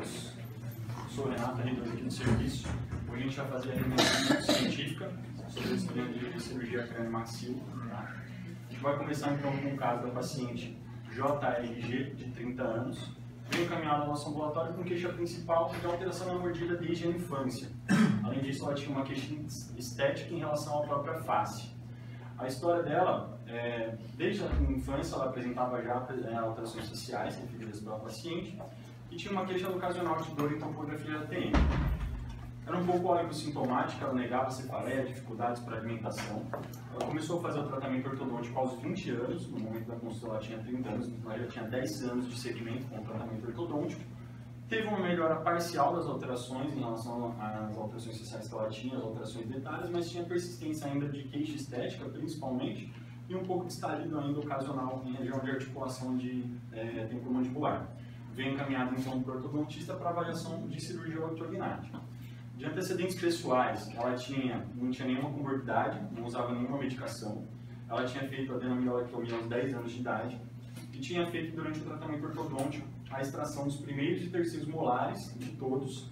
todos. Sou o Renato, reitor aqui do serviço. Hoje a gente vai fazer a reunião científica sobre a história de cirurgia crânio-maxilo. Tá? A gente vai começar então com o caso da paciente JRG, de 30 anos. Veio encaminhada ao nosso ambulatório com queixa principal de alteração na mordida desde a infância. Além disso, ela tinha uma queixa estética em relação à própria face. A história dela, desde a infância, ela apresentava já alterações faciais referidas pela paciente e tinha uma queixa ocasional de dor em topografia ATM. Era um pouco oligossintomática, ela negava cefaleia, dificuldades para alimentação. Ela começou a fazer o tratamento ortodôntico aos 20 anos, no momento da consulta ela tinha 30 anos, então ela já tinha 10 anos de segmento com o tratamento ortodôntico. Teve uma melhora parcial das alterações em relação às alterações faciais que ela tinha, as alterações dentárias, mas tinha persistência ainda de queixa estética, principalmente, e um pouco de estalido ainda ocasional em região de articulação de temporomandibular. Veio encaminhado então para o ortodontista para avaliação de cirurgia ortognática. De antecedentes pessoais, ela não tinha nenhuma comorbidade, não usava nenhuma medicação, ela tinha feito adenomilectomia aos 10 anos de idade e tinha feito durante o tratamento ortodôntico a extração dos primeiros e terceiros molares de todos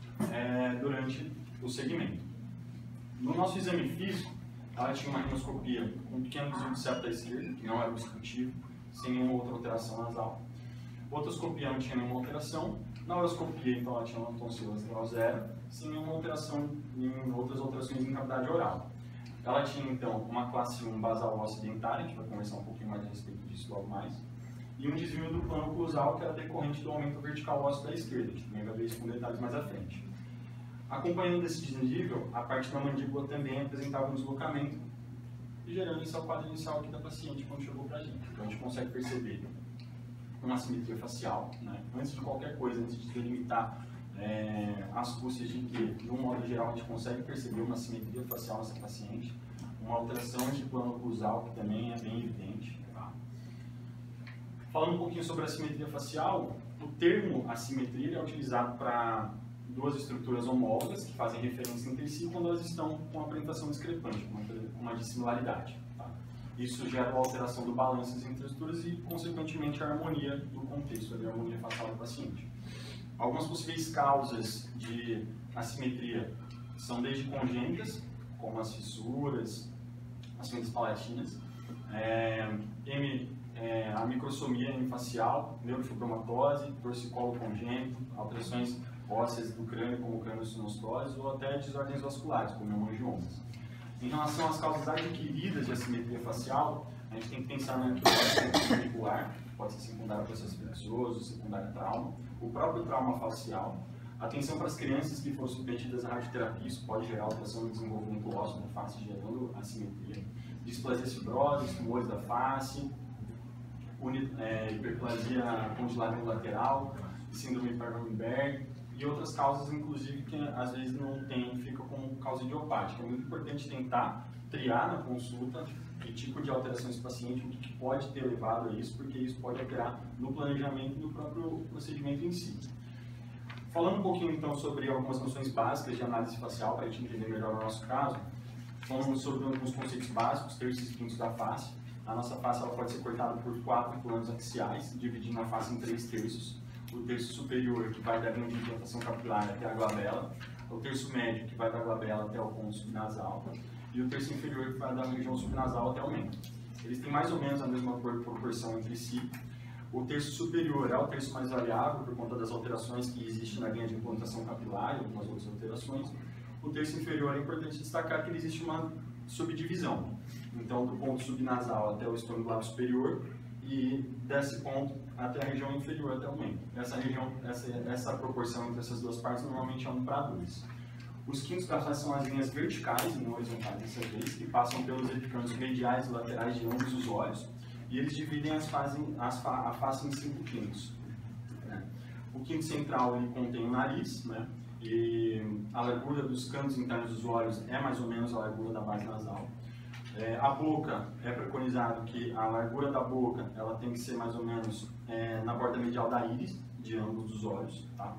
durante o segmento. No nosso exame físico, ela tinha uma rinoscopia com um pequeno desvio de septo à esquerda, que não era obstrutivo, sem nenhuma outra alteração nasal. Otoscopia não tinha nenhuma alteração. Na oroscopia, então, ela tinha uma tonsila lateral zero, sem nenhuma alteração, em outras alterações em cavidade oral. Ela tinha, então, uma classe 1 basal óssea dentária, a gente vai conversar um pouquinho mais a respeito disso logo mais, e um desvio do plano oclusal, que era decorrente do aumento vertical ósseo da esquerda. A gente também vai ver isso com detalhes mais à frente. Acompanhando esse desnível, a parte da mandíbula também apresentava um deslocamento, gerando esse quadro inicial aqui da paciente quando chegou para a gente. Então, a gente consegue perceber uma assimetria facial, né? Antes de qualquer coisa, antes de delimitar as custas de que, de um modo geral, a gente consegue perceber uma assimetria facial nessa paciente, uma alteração de plano oclusal, que também é bem evidente. Tá? Falando um pouquinho sobre a assimetria facial, o termo assimetria é utilizado para duas estruturas homólogas que fazem referência entre si quando elas estão com uma apresentação discrepante, com uma dissimilaridade. Tá? Isso gera uma alteração do balanço entre as estruturas e, consequentemente, a harmonia do contexto, a harmonia facial do paciente. Algumas possíveis causas de assimetria são desde congênitas, como as fissuras, as fendas palatinas, a microsomia hemifacial, neurofibromatose, torcicolo congênito, alterações ósseas do crânio, como crâniosinostose, ou até desordens vasculares, como hemangiomas. Em relação às causas adquiridas de assimetria facial, a gente tem que pensar na artrose mandibular, que pode ser secundária a processo infeccioso, secundária a trauma, o próprio trauma facial, atenção para as crianças que foram submetidas à radioterapia, isso pode gerar alteração no desenvolvimento ósseo da face, gerando assimetria, displasias fibrosas, tumores da face, hiperplasia condilável lateral, síndrome de Barber e outras causas, inclusive, que às vezes não fica como causa idiopática. É muito importante tentar triar na consulta que tipo de alteração esse paciente, o que pode ter levado a isso, porque isso pode alterar no planejamento e no próprio procedimento em si. Falando um pouquinho, então, sobre algumas noções básicas de análise facial, para a gente entender melhor o nosso caso, falando sobre alguns conceitos básicos, terços e quintos da face. A nossa face ela pode ser cortada por 4 planos axiais, dividindo a face em 3 terços. O terço superior, que vai da linha de implantação capilar até a glabela, o terço médio, que vai da glabela até o ponto subnasal, e o terço inferior, que vai da região subnasal até o mento. Eles têm mais ou menos a mesma proporção entre si. O terço superior é o terço mais variável, por conta das alterações que existem na linha de implantação capilar e algumas outras alterações. O terço inferior é importante destacar que existe uma subdivisão. Então, do ponto subnasal até o estômago lábio superior, e desse ponto até a região inferior, até o mento. Essa proporção entre essas duas partes normalmente é 1:2. Os quintos da face são as linhas verticais e não horizontais dessa vez, que passam pelos epicândios mediais e laterais de ambos os olhos, e eles dividem a face em 5 quintos. O quinto central ele contém o nariz, né? E a largura dos cantos internos dos olhos é mais ou menos a largura da base nasal. A boca, é preconizado que a largura da boca ela tem que ser mais ou menos na borda medial da íris, de ambos os olhos. Tá?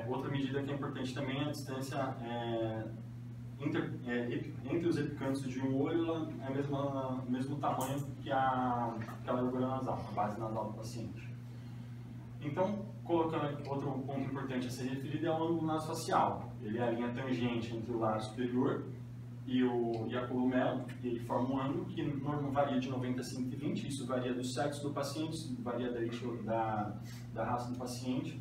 Outra medida que é importante também é a distância entre os epicândios de um olho, é o mesmo tamanho que a largura nasal, a base nasal do paciente. Então, colocando aqui outro ponto importante a ser referido é o ângulo nasofacial. Ele é a linha tangente entre o lado superior e a columela, e ele forma um ângulo que normalmente varia de 90 a 120, isso varia do sexo do paciente, isso varia da raça do paciente.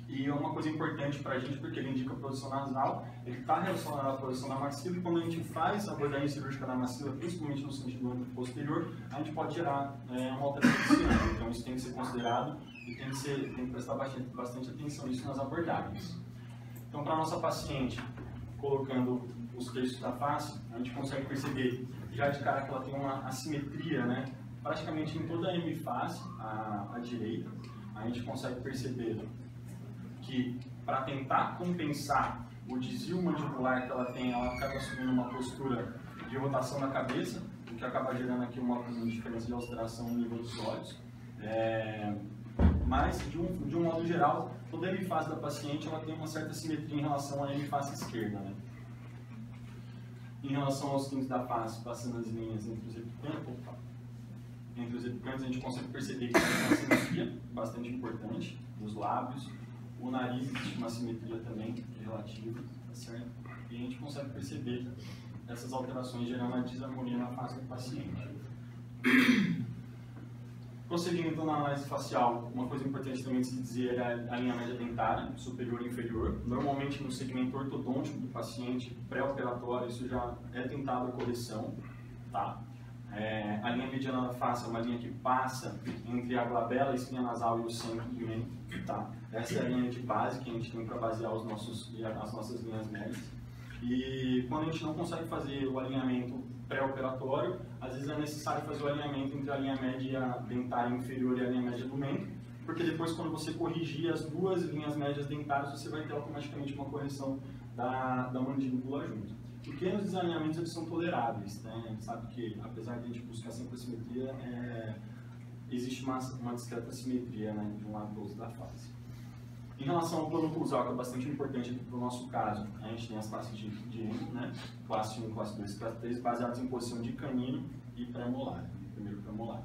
E é uma coisa importante para a gente, porque ele indica a posição nasal, ele está relacionado à posição da maxila, e quando a gente faz a abordagem cirúrgica da maxila, principalmente no sentido ângulo posterior, a gente pode gerar uma alteração desse ângulo. Então isso tem que ser considerado e tem que prestar bastante atenção nisso nas abordagens. Então, para a nossa paciente, colocando os terços da face, a gente consegue perceber já de cara que ela tem uma assimetria, né? Praticamente em toda a hemiface, à direita, a gente consegue perceber que, para tentar compensar o desvio mandibular que ela tem, ela acaba assumindo uma postura de rotação da cabeça, o que acaba gerando aqui uma diferença de alteração no nível dos olhos. Mas, de um modo geral, toda a hemifase da paciente ela tem uma certa simetria em relação à hemifase esquerda, né? Em relação aos quintos da face, passando as linhas entre os epicantes, a gente consegue perceber que tem uma simetria bastante importante dos lábios. O nariz existe uma simetria também relativa, tá certo? E a gente consegue perceber essas alterações gerando uma desarmonia na face do paciente. Prosseguindo então na análise facial, uma coisa importante também de se dizer é a linha média dentária, superior e inferior. Normalmente no segmento ortodôntico do paciente pré-operatório, isso já é tentado a correção, tá? A linha mediana da face é uma linha que passa entre a glabela, a espinha nasal e o centro do mento, tá? Essa é a linha de base que a gente tem para basear as nossas linhas médias. E quando a gente não consegue fazer o alinhamento pré-operatório, às vezes é necessário fazer o alinhamento entre a linha média dentária inferior e a linha média do mento, porque depois, quando você corrigir as duas linhas médias dentárias, você vai ter automaticamente uma correção da mandíbula junto. Pequenos desalinhamentos eles são toleráveis, né? A gente sabe que, apesar de a gente buscar sempre a simetria, existe uma discreta simetria, né, de um lado do outro da face. Em relação ao plano oclusal, que é bastante importante aqui para o nosso caso, a gente tem as classes de endo, né? Classe 1, classe 2, classe 3, baseadas em posição de canino e pré-molar, primeiro pré-molar.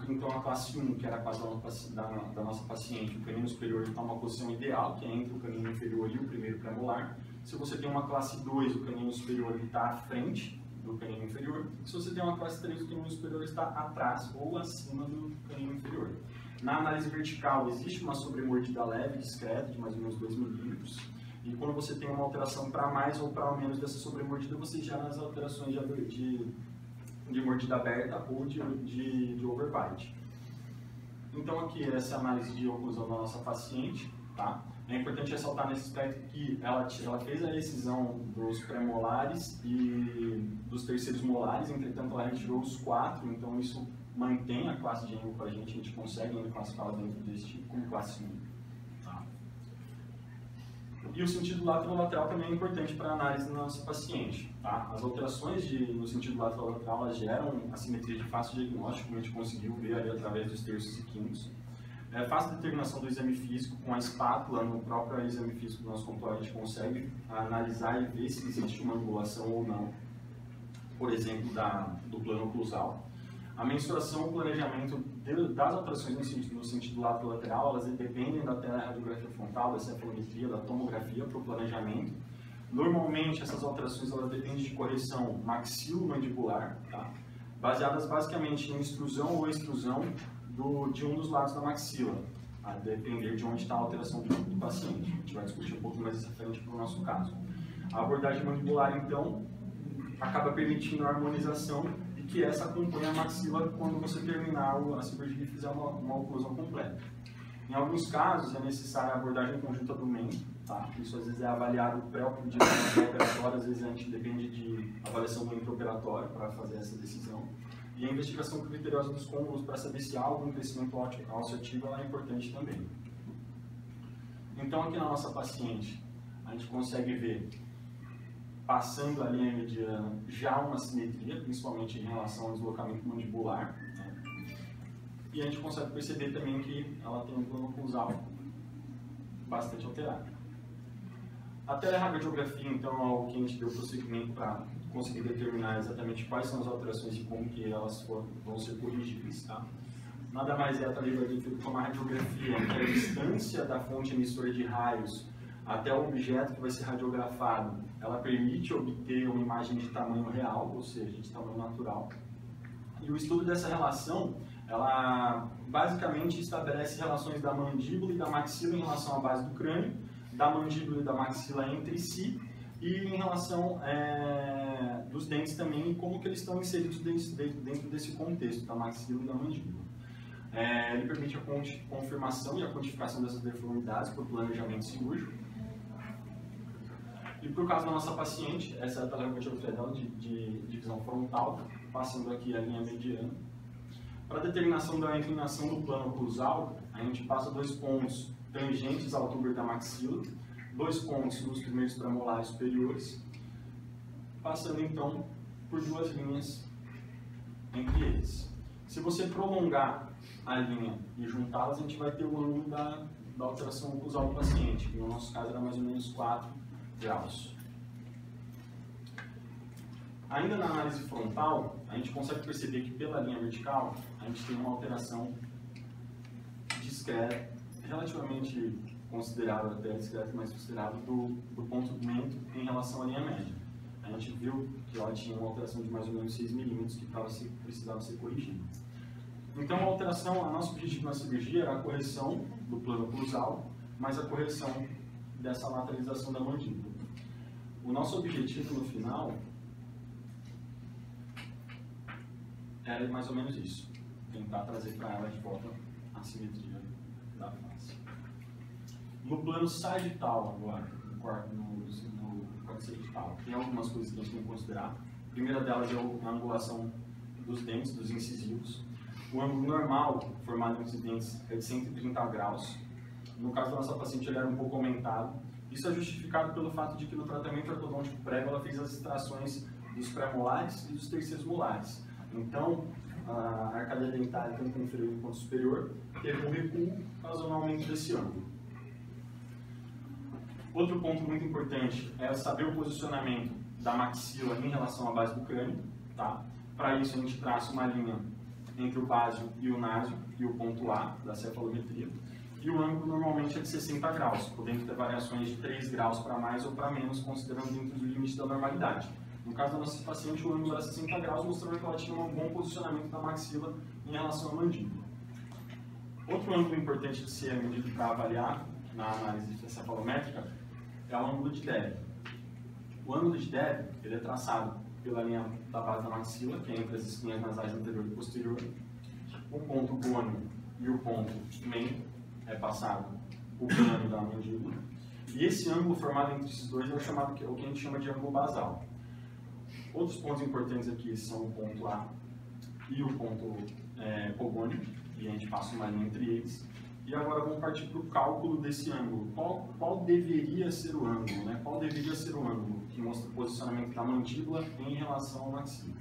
Então, a classe 1, que era a classe da nossa paciente, o canino superior está em uma posição ideal, que é entre o canino inferior e o primeiro pré-molar. Se você tem uma classe 2, o canino superior está à frente do canino inferior. Se você tem uma classe 3, o canino superior está atrás ou acima do canino inferior. Na análise vertical, existe uma sobremordida leve, discreta, de mais ou menos 2 milímetros. E quando você tem uma alteração para mais ou para menos dessa sobremordida, você gera as alterações de mordida aberta ou de overbite. Então, aqui, essa é a análise de oclusão da nossa paciente, tá? É importante ressaltar nesse aspecto que ela fez a excisão dos pré-molares e dos terceiros molares, entretanto ela retirou os 4, então isso mantém a classe de ângulo para a gente consegue ainda classificá-la dentro desse tipo como classe 1. Tá? E o sentido lateral também é importante para a análise da nossa paciente. Tá? As alterações no sentido lateral elas geram assimetria de fácil diagnóstico, como a gente conseguiu ver ali através dos terços e quintos. Fácil determinação do exame físico, com a espátula no próprio exame físico do nosso controle, a gente consegue analisar e ver se existe uma angulação ou não, por exemplo, do plano oclusal. A mensuração e o planejamento das alterações no sentido lateral, elas dependem da teleradiografia frontal, da cefalometria, da tomografia para o planejamento. Normalmente, essas alterações elas dependem de correção maxilomandibular, tá? Baseadas basicamente em extrusão ou extrusão de um dos lados da maxila, a depender de onde está a alteração do paciente. A gente vai discutir um pouco mais essa frente para o nosso caso. A abordagem mandibular, então, acaba permitindo a harmonização e que essa acompanha a maxila quando você terminar a cirurgia e fizer uma oclusão completa. Em alguns casos, é necessária a abordagem conjunta do mento, tá? Isso às vezes é avaliado pré-operatório, às vezes a gente depende de avaliação do intraoperatório para fazer essa decisão. E a investigação criteriosa dos cômbulos para saber se há algum crescimento ósseo ativo é importante também. Então, aqui na nossa paciente, a gente consegue ver, passando a linha mediana, já uma simetria, principalmente em relação ao deslocamento mandibular, né? E a gente consegue perceber também que ela tem um plano oclusal bastante alterado. A teleradiografia, então, é algo que a gente deu prosseguimento para conseguir determinar exatamente quais são as alterações e como que elas vão ser corrigíveis, tá? nada mais é do que uma radiografia, que é a distância da fonte emissora de raios até o objeto que vai ser radiografado, ela permite obter uma imagem de tamanho real, ou seja, de tamanho natural. E o estudo dessa relação, ela basicamente estabelece relações da mandíbula e da maxila em relação à base do crânio, da mandíbula e da maxila entre si, e em relação dos dentes também, como que eles estão inseridos dentro desse contexto da maxila e da mandíbula. Ele permite a confirmação e a quantificação dessas deformidades por planejamento cirúrgico. E por caso da nossa paciente, essa é a telegrafia dela de visão frontal, passando aqui a linha mediana. Para determinação da inclinação do plano oclusal, a gente passa 2 pontos tangentes ao tuber da maxila, 2 pontos nos primeiros premolares superiores, passando então por 2 linhas entre eles. Se você prolongar a linha e juntá-las, a gente vai ter o ângulo da alteração oclusal do paciente, que no nosso caso era mais ou menos 4 graus. Ainda na análise frontal, a gente consegue perceber que pela linha vertical, a gente tem uma alteração discreta, relativamente considerável, até discreta, mas considerável, do ponto mento em relação à linha média. A gente viu que ela tinha uma alteração de mais ou menos 6 milímetros que precisava ser corrigida. Então, a nosso objetivo na cirurgia era a correção do plano oclusal, mas a correção dessa lateralização da mandíbula. O nosso objetivo no final era mais ou menos isso, tentar trazer para ela de volta a simetria da face. No plano sagital agora, no corte sagital, tem algumas coisas que a gente tem que considerar. A primeira delas é a angulação dos dentes, dos incisivos. O ângulo normal formado entre os dentes é de 130 graus. No caso da nossa paciente, ele era um pouco aumentado. Isso é justificado pelo fato de que no tratamento ortodôntico prévio ela fez as extrações dos pré-molares e dos terceiros molares. Então, a arcadia dentária, tanto inferior quanto superior, teve um recuo, causando um aumento desse ângulo. Outro ponto muito importante é saber o posicionamento da maxila em relação à base do crânio. Tá? Para isso, a gente traça uma linha entre o básio e o násio e o ponto A da cefalometria. E o ângulo normalmente é de 60 graus, podendo ter variações de 3 graus para mais ou para menos, considerando dentro do limite da normalidade. No caso da nossa paciente, o ângulo era 60 graus, mostrando que ela tinha um bom posicionamento da maxila em relação à mandíbula. Outro ângulo importante de ser medido para avaliar na análise cefalométrica é o ângulo de Debye. O ângulo de Debye ele é traçado pela linha da base da maxila, que é entre as espinhas nasais anterior e posterior. O ponto gônio e o ponto mento é passado o plano da mandíbula. E esse ângulo formado entre esses dois é o que a gente chama de ângulo basal. Outros pontos importantes aqui são o ponto A e o ponto cogônio, e a gente passa uma linha entre eles. E agora vamos partir para o cálculo desse ângulo. Qual deveria ser o ângulo? Né? Qual deveria ser o ângulo que mostra o posicionamento da mandíbula em relação ao maxila?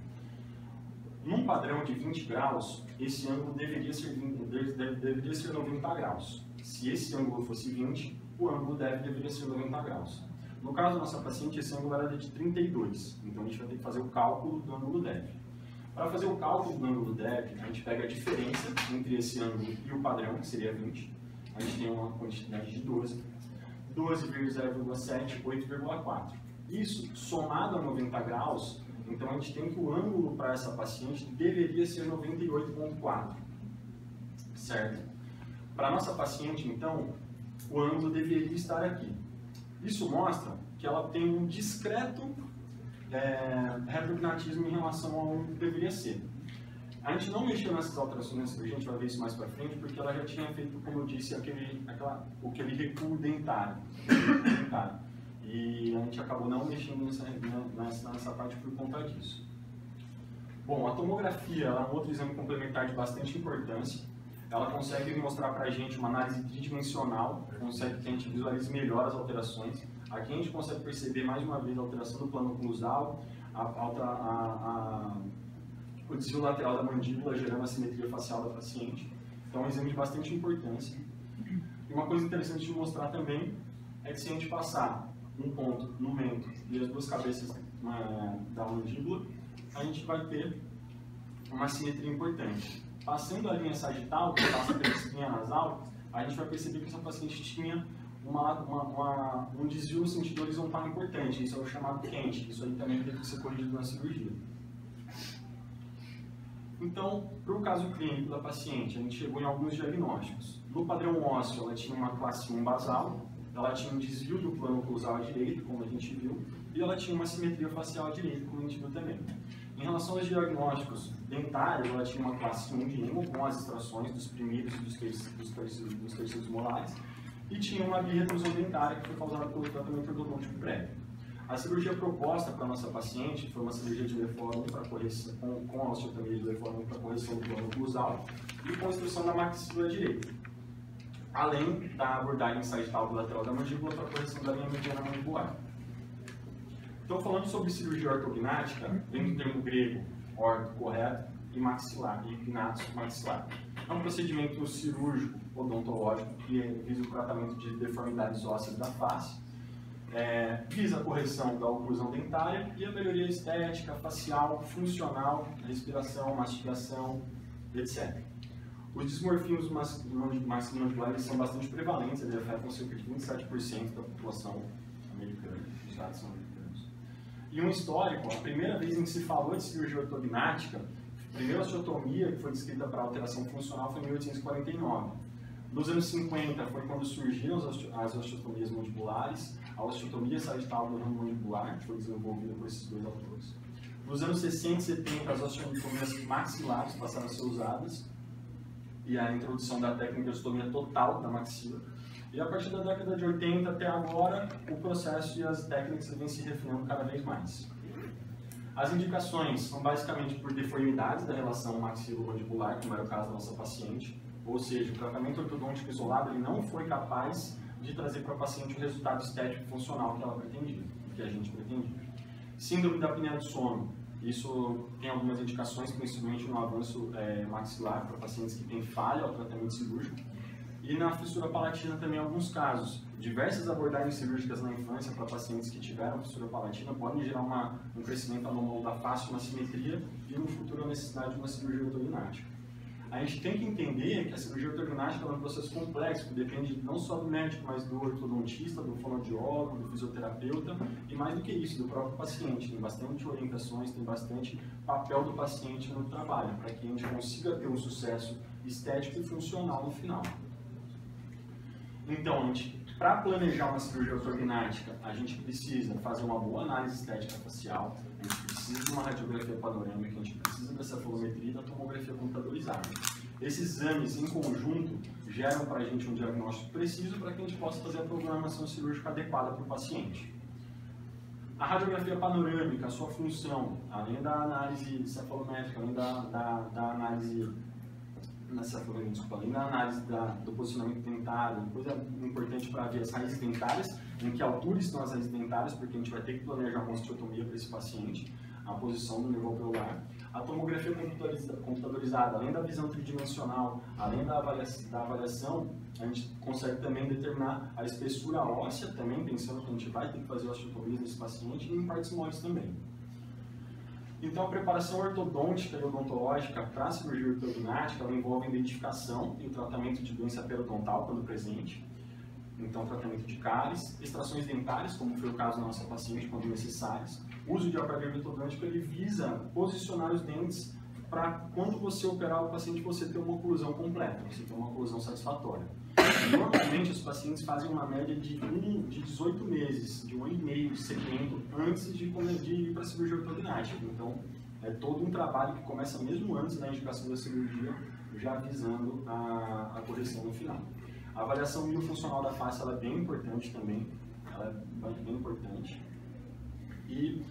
Num padrão de 20 graus, esse ângulo deveria ser 90 graus. Se esse ângulo fosse 20, o ângulo deveria ser 90 graus. No caso da nossa paciente, esse ângulo era de 32, então a gente vai ter que fazer o cálculo do ângulo Debye. Para fazer o cálculo do ângulo Debye, a gente pega a diferença entre esse ângulo e o padrão, que seria 20. A gente tem uma quantidade de 12. 12 vezes 0,7, 8,4. Isso, somado a 90 graus, então a gente tem que o ângulo para essa paciente deveria ser 98,4. Certo? Para a nossa paciente, então, o ângulo deveria estar aqui. Isso mostra que ela tem um discreto retrognatismo em relação ao que deveria ser. A gente não mexeu nessas alterações na cirurgia, a gente vai ver isso mais para frente, porque ela já tinha feito, como eu disse, aquele recuo dentário. E a gente acabou não mexendo nessa parte por conta disso. Bom, a tomografia ela é um outro exame complementar de bastante importância. Ela consegue mostrar para a gente uma análise tridimensional, consegue que a gente visualize melhor as alterações. Aqui a gente consegue perceber mais uma vez a alteração do plano oclusal, o desvio lateral da mandíbula, gerando a simetria facial da paciente. Então é um exame de bastante importância. E uma coisa interessante de mostrar também é que se a gente passar um ponto no mento e as duas cabeças da mandíbula, a gente vai ter uma simetria importante. Passando a linha sagital, que passa pela espinha nasal, a gente vai perceber que essa paciente tinha um desvio no sentido horizontal importante, isso é o chamado quente, isso aí também teve que ser corrigido na cirurgia. Então, para o caso clínico da paciente, a gente chegou em alguns diagnósticos. No padrão ósseo, ela tinha uma classe 1 basal, ela tinha um desvio do plano oclusal à direita, como a gente viu, e ela tinha uma simetria facial à direita, como a gente viu também. Em relação aos diagnósticos dentários, ela tinha uma classe 1 de imo, com as extrações dos primeiros e dos terceiros molares, e tinha uma birretrusão dentária que foi causada pelo tratamento ortodôntico prévio. A cirurgia proposta para a nossa paciente foi uma cirurgia de Lefort para correção, com a osteotomia de Lefort para correção do plano oclusal e construção da maxila direita, além da abordagem sagital bilateral da mandíbula para correção da linha mediana mandibular. Então, falando sobre cirurgia ortognática, vem do termo grego, orto, correto, e maxilar, e gnatos, maxilar. É um procedimento cirúrgico odontológico que visa o tratamento de deformidades ósseas da face, visa a correção da oclusão dentária e a melhoria estética, facial, funcional, respiração, mastigação, etc. Os dismorfismos maxilomandibulares são bastante prevalentes, eles afetam cerca de 27% da população americana, os dados são americanos. E um histórico, a primeira vez em que se falou de cirurgia ortognática, a primeira osteotomia que foi descrita para alteração funcional foi em 1849. Nos anos 50 foi quando surgiram as osteotomias mandibulares, a osteotomia sagital do ramo mandibular, que foi desenvolvida por esses dois autores. Nos anos 60 e 70, as osteotomias maxilares passaram a ser usadas, e a introdução da técnica de osteotomia total da maxila. E a partir da década de 80 até agora, o processo e as técnicas vêm se refinando cada vez mais. As indicações são basicamente por deformidades da relação maxilo-mandibular, como era o caso da nossa paciente, ou seja, o tratamento ortodôntico isolado ele não foi capaz de trazer para a paciente o resultado estético e funcional que ela pretendia, que a gente pretendia. Síndrome da apneia do sono. Isso tem algumas indicações, principalmente no avanço maxilar para pacientes que têm falha ao tratamento cirúrgico. E na fissura palatina também alguns casos. Diversas abordagens cirúrgicas na infância para pacientes que tiveram fissura palatina podem gerar um crescimento anômalo da face, uma simetria e no futuro a necessidade de uma cirurgia ortognática. A gente tem que entender que a cirurgia ortognática é um processo complexo, que depende não só do médico, mas do ortodontista, do fonoaudiólogo, do fisioterapeuta e mais do que isso, do próprio paciente. Tem bastante orientações, tem bastante papel do paciente no trabalho, para que a gente consiga ter um sucesso estético e funcional no final. Então, para planejar uma cirurgia ortognática, a gente precisa fazer uma boa análise estética facial, a gente precisa de uma radiografia panorâmica, a gente precisa da cefalometria e da tomografia computadorizada. Esses exames, em conjunto, geram para a gente um diagnóstico preciso para que a gente possa fazer a programação cirúrgica adequada para o paciente. A radiografia panorâmica, a sua função, além da análise cefalométrica, além da análise além da análise do posicionamento dentário, uma coisa importante para ver as raízes dentárias, em que altura estão as raízes dentárias, porque a gente vai ter que planejar uma osteotomia para esse paciente, a posição do nervo alveolar. A tomografia computadorizada, além da visão tridimensional, além da avaliação, a gente consegue também determinar a espessura óssea, também pensando que a gente vai ter que fazer osteotomia nesse paciente, e em partes moles também. Então, a preparação ortodôntica e odontológica para a cirurgia ortognática ela envolve a identificação e o tratamento de doença periodontal quando presente. Então, tratamento de cáries, extrações dentárias, como foi o caso da nossa paciente, quando necessárias. O uso de aparelho ortodôntico ele visa posicionar os dentes para, quando você operar o paciente, você ter uma oclusão completa, você ter uma oclusão satisfatória. Normalmente, os pacientes fazem uma média de 18 meses, de 1 ano e meio de segmento antes de ir para a cirurgia ortognática. Então, é todo um trabalho que começa mesmo antes da indicação da cirurgia, já visando a correção no final. A avaliação miofuncional da face ela é bem importante também, ela é bem importante. E,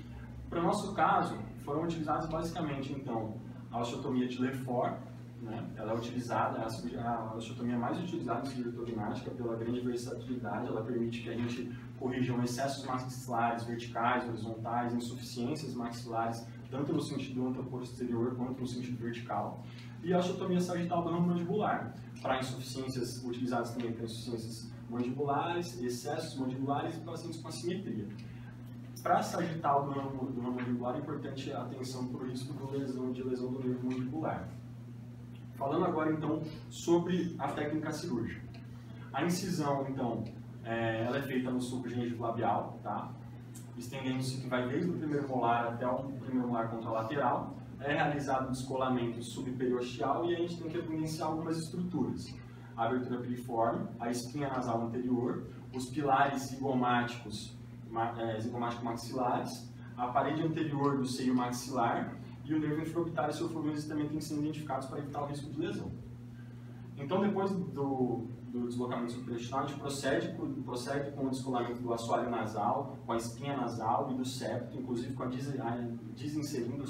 para o nosso caso, foram utilizados basicamente, então, a osteotomia de Lefort, né? Ela é utilizada, a osteotomia mais utilizada em cirurgia ortognática pela grande versatilidade, ela permite que a gente corrija excessos maxilares verticais, horizontais, insuficiências maxilares, tanto no sentido anteroposterior quanto no sentido vertical. E a osteotomia sagital do ramo mandibular, para insuficiências utilizadas também para insuficiências mandibulares, excessos mandibulares e pacientes com assimetria. Para sagital do ramo mandibular é importante a atenção para o risco de lesão do nervo mandibular. Falando agora, então, sobre a técnica cirúrgica. A incisão, então, ela é feita no sulco gengivo-labial, tá? Estendendo-se que vai desde o primeiro molar até o primeiro molar contralateral. É realizado o descolamento subperiosteal e a gente tem que evidenciar algumas estruturas. A abertura piriforme, a espinha nasal anterior, os pilares zigomáticos maxilares, a parede anterior do seio maxilar e o nervo infraorbitário e seu fluminense também têm que ser identificados para evitar o risco de lesão. Então, depois do deslocamento subperiosteal, a gente procede com o descolamento do assoalho nasal, com a espinha nasal e do septo, inclusive com desinserindo o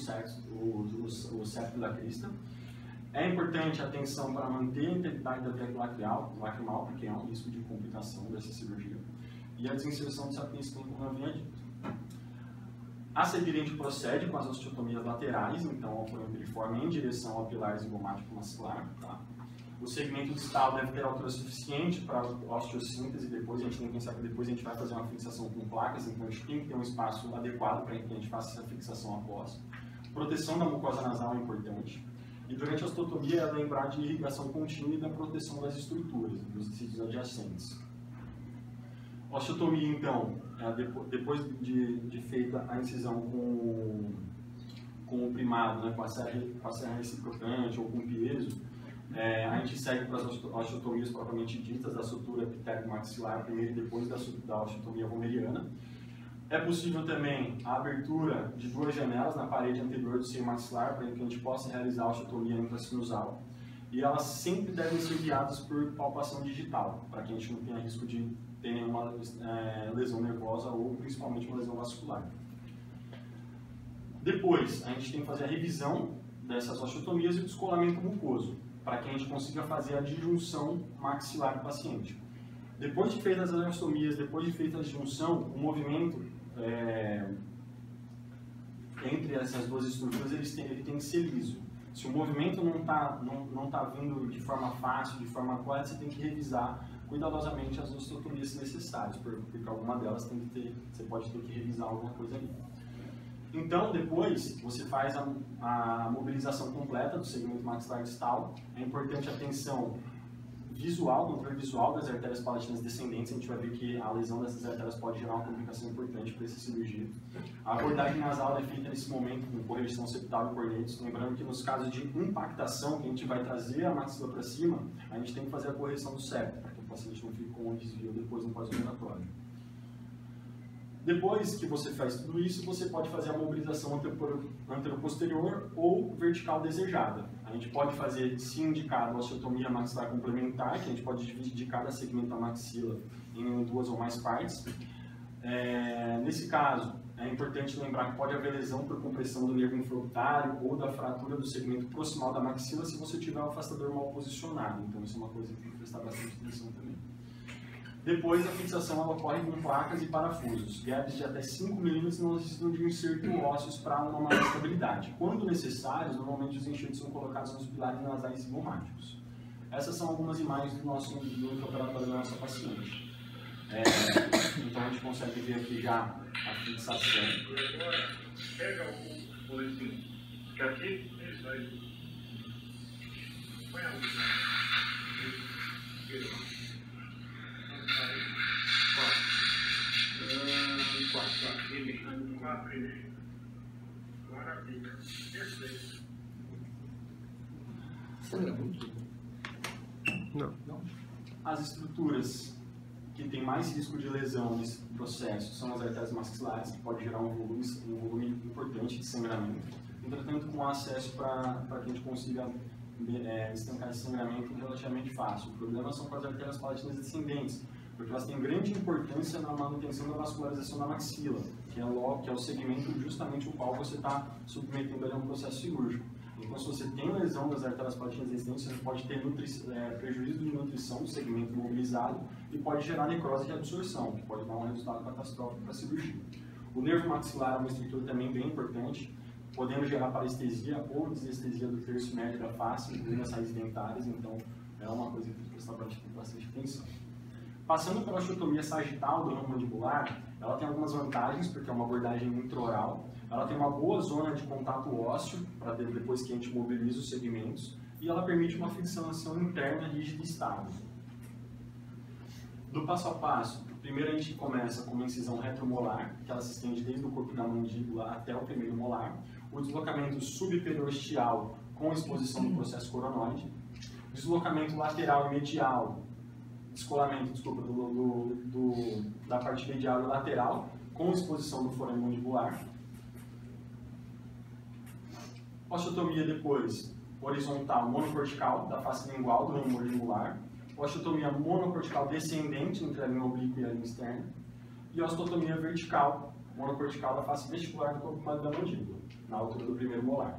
septo da crista. É importante a atenção para manter a integridade da traqueia lacrimal, porque há um risco de complicação dessa cirurgia, e a desinserção do septo espinho, como eu havia dito. A seguir, a gente procede com as osteotomias laterais, então ao apoio piriforme em direção ao pilar zigomático maxilar. Tá? O segmento distal deve ter altura suficiente para a osteossíntese, depois a gente tem que pensar que depois a gente vai fazer uma fixação com placas, então a gente tem que ter um espaço adequado para que a gente faça essa fixação após. Proteção da mucosa nasal é importante. E durante a osteotomia é lembrar de irrigação contínua e da proteção das estruturas, dos tecidos adjacentes. Osteotomia, então, depois de feita a incisão com o primado, né, com a serra reciprocante ou com piezo, a gente segue para as osteotomias propriamente ditas, da sutura epitélio-maxilar primeiro e depois da osteotomia romeriana. É possível também a abertura de 2 janelas na parede anterior do seio maxilar para que a gente possa realizar a osteotomia intrasinusal. E elas sempre devem ser guiadas por palpação digital, para que a gente não tenha risco de ter nenhuma lesão nervosa ou principalmente uma lesão vascular. Depois, a gente tem que fazer a revisão dessas osteotomias e o descolamento mucoso, para que a gente consiga fazer a disjunção maxilar do paciente. Depois de feitas as osteotomias, depois de feita a disjunção, o movimento entre essas duas estruturas ele tem que ser liso. Se o movimento não tá vindo de forma fácil, de forma correta, você tem que revisar cuidadosamente as osteotomias necessárias, porque alguma delas você pode ter que revisar alguma coisa ali. Então, depois, você faz a mobilização completa do segmento maxilar distal. É importante a atenção visual, controle visual das artérias palatinas descendentes. A gente vai ver que a lesão dessas artérias pode gerar uma complicação importante para essa cirurgia. A abordagem nasal é feita nesse momento com correção septal e cornetes. Lembrando que nos casos de impactação, que a gente vai trazer a maxila para cima, a gente tem que fazer a correção do septo, para que o paciente não fique com um desvio depois no pós-operatório. Depois que você faz tudo isso, você pode fazer a mobilização anteroposterior ou vertical desejada. A gente pode fazer, se indicado, a osteotomia maxilar complementar, que a gente pode dividir cada segmento da maxila em 2 ou mais partes. Nesse caso, é importante lembrar que pode haver lesão por compressão do nervo infraorbitário ou da fratura do segmento proximal da maxila se você tiver o afastador mal posicionado. Então, isso é uma coisa que tem que prestar bastante atenção também. Depois, a fixação ela ocorre com placas e parafusos. Gaps de até 5 mm não necessitam de um enxerto ósseos para uma maior estabilidade. Quando necessários, normalmente os enxertos são colocados nos pilares nasais zigomáticos. Essas são algumas imagens do intraoperatório da nossa paciente. Então, a gente consegue ver aqui já a fixação. Agora, pega o boletim. Que aqui, isso aí. Põe a luz. Quatro. Maravilha. Perfeito. Sangra muito? Não. As estruturas que têm mais risco de lesão nesse processo são as artérias maxilares, que pode gerar um volume importante de sangramento. Entretanto, com acesso para que a gente consiga estancar esse sangramento relativamente fácil. O problema são com as artérias palatinas descendentes, porque elas têm grande importância na manutenção da vascularização da maxila, que é o segmento justamente o qual você está submetendo a um processo cirúrgico. Então, se você tem lesão das artérias palatinas descendentes, você pode ter prejuízo de nutrição do segmento mobilizado e pode gerar necrose de absorção, que pode dar um resultado catastrófico para a cirurgia. O nervo maxilar é uma estrutura também bem importante, podendo gerar parestesia ou desestesia do terço médio da face, incluindo as raízes dentárias, então é uma coisa que tem que prestar bastante atenção. Passando pela osteotomia sagital do ramo mandibular, ela tem algumas vantagens, porque é uma abordagem intraoral, ela tem uma boa zona de contato ósseo, para depois que a gente mobiliza os segmentos, e ela permite uma fixação interna rígida e estável. Do passo a passo, primeiro a gente começa com uma incisão retromolar, que ela se estende desde o corpo da mandíbula até o primeiro molar, o deslocamento subperiosteal com exposição do processo coronoide, deslocamento lateral e medial, descolamento, desculpa, da parte medial e lateral, com exposição do forame mandibular. Osteotomia depois, horizontal monocortical, da face lingual do ramo mandibular. Osteotomia monocortical descendente entre a linha oblíqua e a linha externa. E osteotomia vertical, monocortical da face vestibular do corpo da mandíbula, na altura do primeiro molar.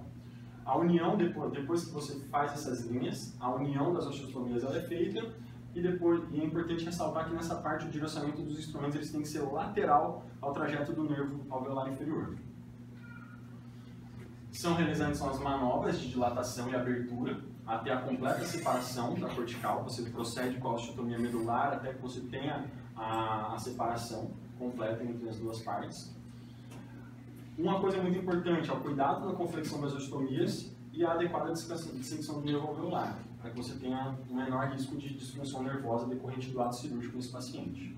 A união, depois que você faz essas linhas, a união das osteotomias ela é feita e é importante ressalvar que nessa parte o direcionamento dos instrumentos eles tem que ser lateral ao trajeto do nervo alveolar inferior. São realizadas as manobras de dilatação e abertura até a completa separação da cortical. Você procede com a osteotomia medular até que você tenha a separação completa entre as duas partes. Uma coisa muito importante é o cuidado na confecção das osteotomias e a adequada dissecção do nervo alveolar, para que você tenha um menor risco de disfunção nervosa decorrente do ato cirúrgico nesse paciente.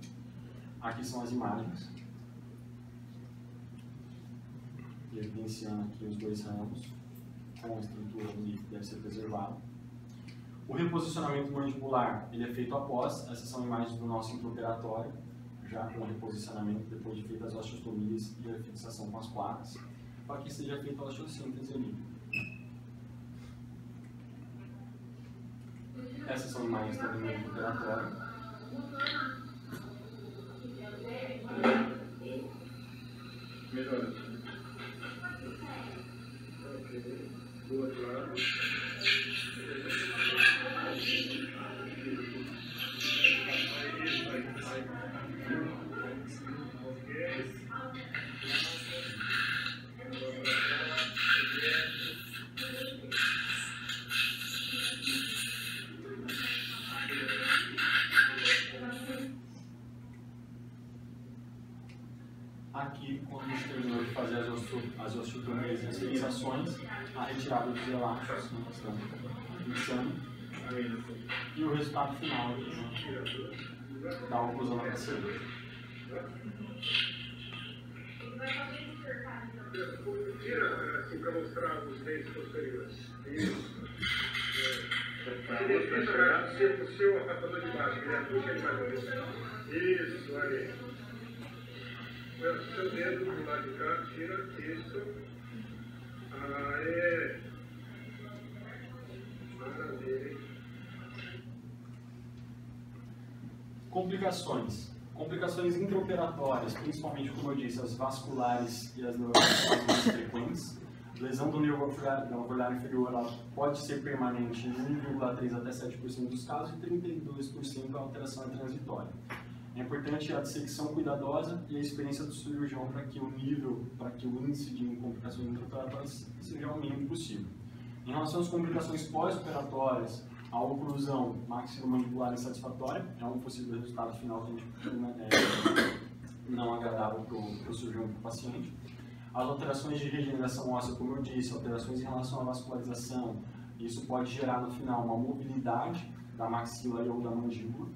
Aqui são as imagens, evidenciando aqui os dois ramos, com a estrutura que deve ser preservada. O reposicionamento mandibular ele é feito após, essas são imagens do nosso intraoperatório, já com o reposicionamento depois de feitas as osteotomias e a fixação com as placas, para que seja feita a osteossíntese ali. Essas são imagens também do intraoperatório. Melhor. Do outro lado. Aqui, quando a gente terminou de fazer as osteotomias e as fixações, a retirada dos elásticos que estão fixando e o resultado final aqui, né, da oclusão da paciente. Tira assim para mostrar os dentes posteriores. Isso. Identifica o seu afastador de baixo, ele puxa ele mais longe. Isso, ali. O seu dedo do lado de cá, tira isso. Aê! Maravilha. Complicações. Complicações intraoperatórias, principalmente, como eu disse, as vasculares e as neurológicas mais frequentes. Lesão do nervo alveolar inferior ela pode ser permanente em 1,3 até 7% dos casos e 32% a alteração é transitória. É importante a dissecção cuidadosa e a experiência do cirurgião para que o índice de complicações intraoperatórias seja o mínimo possível. Em relação às complicações pós-operatórias, a oclusão maxilomandibular insatisfatória é um possível resultado final que a gente não agradável para o cirurgião e para o paciente. As alterações de regeneração óssea, como eu disse, alterações em relação à vascularização, isso pode gerar no final uma mobilidade da maxila ou da mandíbula,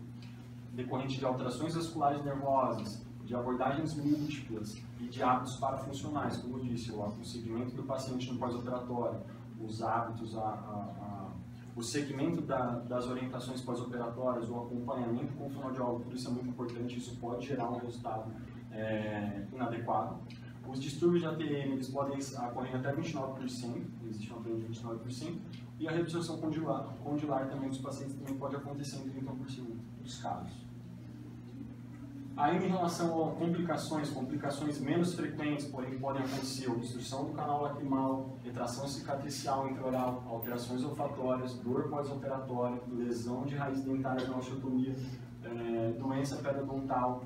decorrente de alterações vasculares nervosas, de abordagens múltiplas e de hábitos parafuncionais, como eu disse, o segmento do paciente no pós-operatório, os hábitos, o segmento das orientações pós-operatórias, o acompanhamento com fonoaudiólogo, tudo isso é muito importante, isso pode gerar um resultado inadequado. Os distúrbios de ATM eles podem ocorrer até 29%, existe uma taxa de 29%, e a reabsorção condilar também dos pacientes também pode acontecer em 30% dos casos. Ainda em relação a complicações menos frequentes, porém podem acontecer obstrução do canal lacrimal, retração cicatricial intraoral, alterações olfatórias, dor pós-operatória, lesão de raiz dentária na osteotomia, doença periodontal,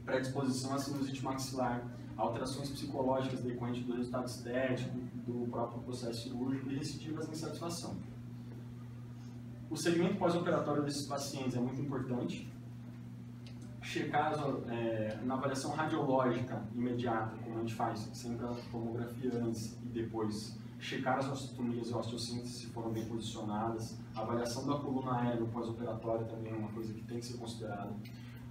predisposição à sinusite maxilar, alterações psicológicas decorrentes do resultado estético, do próprio processo cirúrgico e recidivas em insatisfação. O segmento pós-operatório desses pacientes é muito importante. Checar na avaliação radiológica imediata, como a gente faz, sempre a tomografia antes e depois checar as osteotomias e osteossíntese se foram bem posicionadas, a avaliação da coluna aérea no pós-operatório também é uma coisa que tem que ser considerada.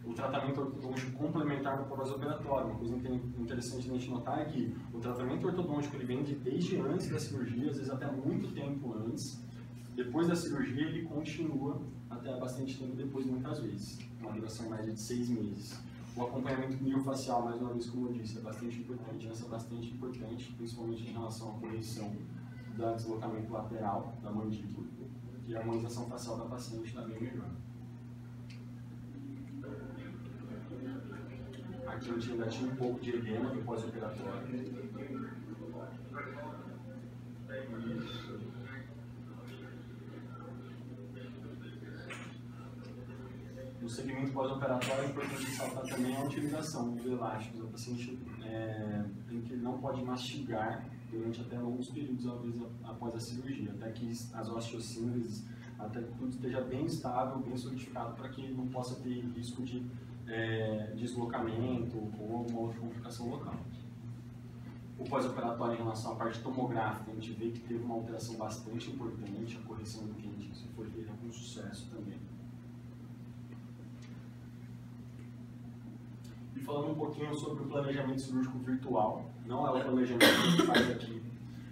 O tratamento ortodôntico complementar no pós-operatório, uma coisa interessante de a gente notar é que o tratamento ortodôntico ele vem desde antes da cirurgia, às vezes até muito tempo antes. Depois da cirurgia ele continua até bastante tempo depois, muitas vezes, uma duração média de 6 meses. O acompanhamento miofascial, mais uma vez, como eu disse, é bastante importante, principalmente em relação à correção do deslocamento lateral da mandíbula e a harmonização facial da paciente também melhor. Aqui eu ainda tinha um pouco de edema do pós-operatório. Isso. No segmento pós-operatório, é importante ressaltar também a utilização dos elásticos. O paciente tem que não pode mastigar durante até longos períodos após a cirurgia, até que as osteossínteses, até que tudo esteja bem estável, bem solidificado, para que não possa ter risco de deslocamento ou alguma outra complicação local. O pós-operatório em relação à parte tomográfica, a gente vê que teve uma alteração bastante importante, a correção do quente, isso foi feita com sucesso também. E falando um pouquinho sobre o planejamento cirúrgico virtual, não é o planejamento que a gente faz aqui.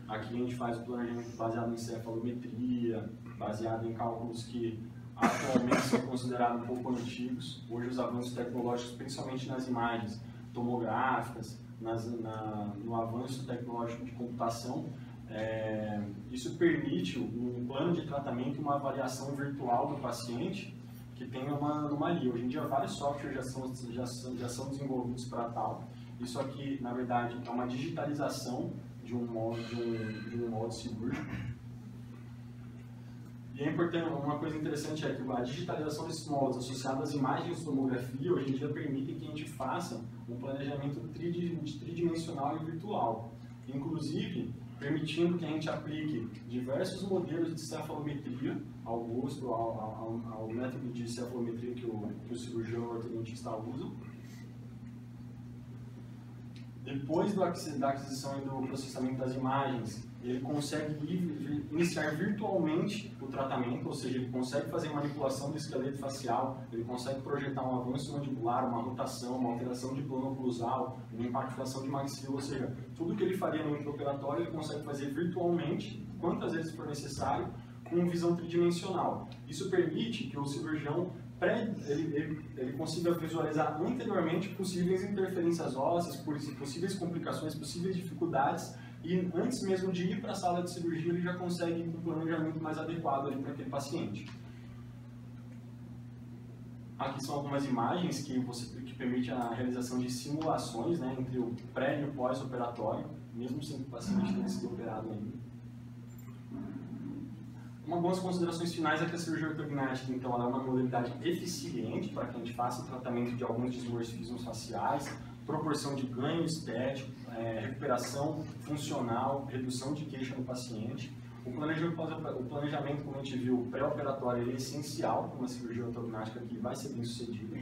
Aqui a gente faz o planejamento baseado em cefalometria, baseado em cálculos que atualmente são considerados um pouco antigos. Hoje os avanços tecnológicos, principalmente nas imagens tomográficas, no avanço tecnológico de computação, isso permite um plano de tratamento e uma avaliação virtual do paciente que tenha uma anomalia. Hoje em dia vários softwares já são desenvolvidos para tal. Isso aqui, na verdade, é uma digitalização de um molde cirúrgico. E é importante, uma coisa interessante é que a digitalização desses moldes associada às imagens de tomografia hoje em dia permite que a gente faça um planejamento tridimensional e virtual, inclusive permitindo que a gente aplique diversos modelos de cefalometria ao gosto, ao método de cefalometria que o cirurgião ortodontista usa. Depois da aquisição e do processamento das imagens, ele consegue iniciar virtualmente o tratamento, ou seja, ele consegue fazer manipulação do esqueleto facial, ele consegue projetar um avanço mandibular, uma rotação, uma alteração de plano oclusal, uma impactação de maxila, ou seja, tudo que ele faria no intraoperatório ele consegue fazer virtualmente, quantas vezes for necessário, com visão tridimensional. Isso permite que o cirurgião ele consiga visualizar anteriormente possíveis interferências ósseas, possíveis complicações, possíveis dificuldades, e antes mesmo de ir para a sala de cirurgia ele já consegue ir com um planejamento mais adequado para aquele paciente. Aqui são algumas imagens que permitem a realização de simulações, né, entre o pré e o pós-operatório, mesmo sem que o paciente tenha sido operado ainda. Algumas considerações finais é que a cirurgia ortognática, então, ela é uma modalidade eficiente para que a gente faça o tratamento de alguns dismorfismos faciais, proporção de ganho estético, recuperação funcional, redução de queixa no paciente. O planejamento, como a gente viu, pré-operatório é essencial para uma cirurgia ortognática que vai ser bem sucedida.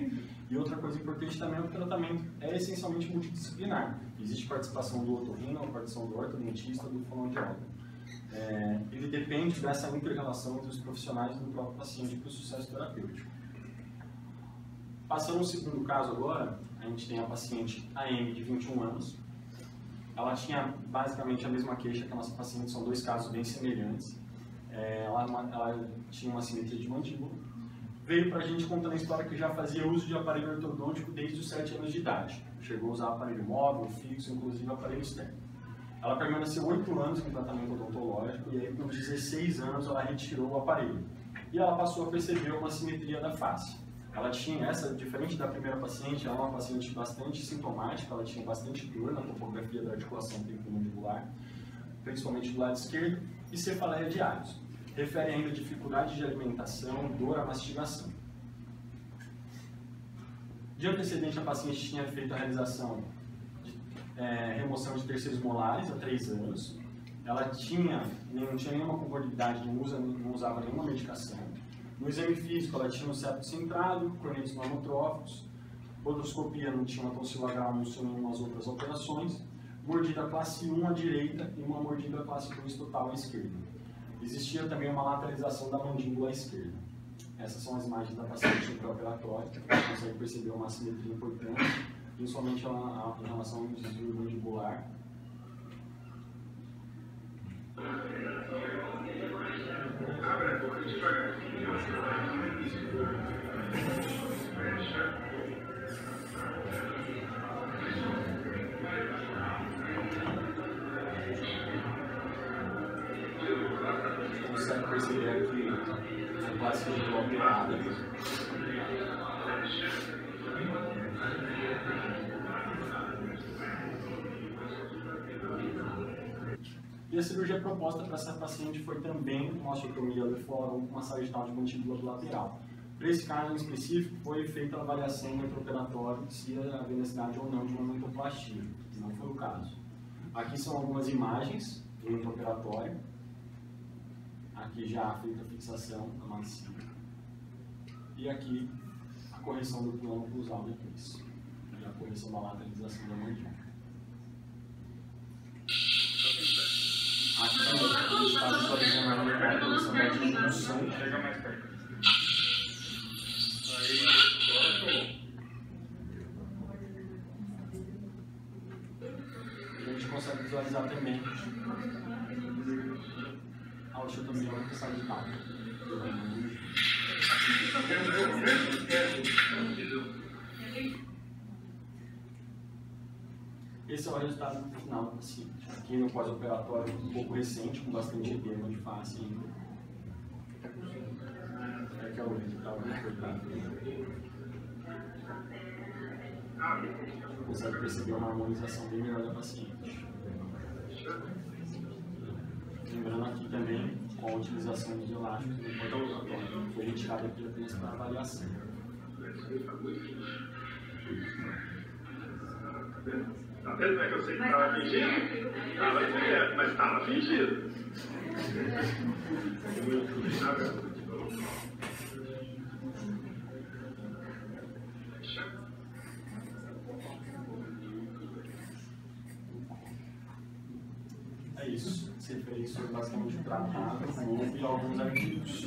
E outra coisa importante também é que o tratamento é essencialmente multidisciplinar. Existe participação do otorrino, participação do ortodontista, do fonoaudiólogo. Ele depende dessa inter-relação entre os profissionais e do próprio paciente para o sucesso terapêutico. Passando ao segundo caso agora, a gente tem a paciente AM de 21 anos. Ela tinha basicamente a mesma queixa que a nossa paciente, são dois casos bem semelhantes. Ela tinha uma simetria de mandíbula. Veio para a gente contando a história que já fazia uso de aparelho ortodôntico desde os 7 anos de idade. Chegou a usar aparelho móvel, fixo, inclusive aparelho externo. Ela permaneceu 8 anos em tratamento odontológico e aí, com 16 anos, ela retirou o aparelho. E ela passou a perceber uma simetria da face. Ela tinha diferente da primeira paciente, ela é uma paciente bastante sintomática, ela tinha bastante dor na topografia da articulação temporomandibular, principalmente do lado esquerdo, e cefaleia de Addison. Refere ainda a dificuldade de alimentação, dor à mastigação. De antecedente, a paciente tinha feito a realização remoção de terceiros molares há 3 anos. Ela não tinha nenhuma comorbidade, não usava nenhuma medicação. No exame físico, ela tinha um septo centrado, cornetos mamotróficos, otoscopia não tinha uma tonsila grave, não tinha nenhumas outras alterações. mordida classe 1 à direita e uma mordida classe 2 total à esquerda. Existia também uma lateralização da mandíbula à esquerda. Essas são as imagens da paciente no pré-operatório. Você consegue perceber uma assimetria importante, principalmente em relação ao desvio mandibular. Abre a boca devagarzinho. Fecha. Você consegue perceber aqui a classe de alterada. E a cirurgia proposta para essa paciente foi também uma osteotomia do fórum com uma sagital de mandíbula lateral. Para esse caso em específico, foi feita a avaliação no intraoperatório se havia necessidade ou não de uma mentoplastia. Não foi o caso. Aqui são algumas imagens do intraoperatório. Aqui já feita a fixação da maxila. E aqui a correção do plano oclusal depois. E a correção da lateralização da mandíbula. Aqui está visualizando a correção da disfunção. Chega mais perto. A gente consegue visualizar também a osteotomia sagital. Esse é o resultado final do paciente. Aqui no pós-operatório um pouco recente, com bastante edema de face ainda. Aqui é o resultado reportado. Consegue perceber uma harmonização bem melhor da paciente. Lembrando aqui também com a utilização dos elásticos no pós-operatório. Foi retirado aqui apenas para avaliação. Tá vendo como é que eu sei que estava fingindo? Estava direto, mas estava fingido. É isso. Esse foi basicamente o tratado e alguns artigos.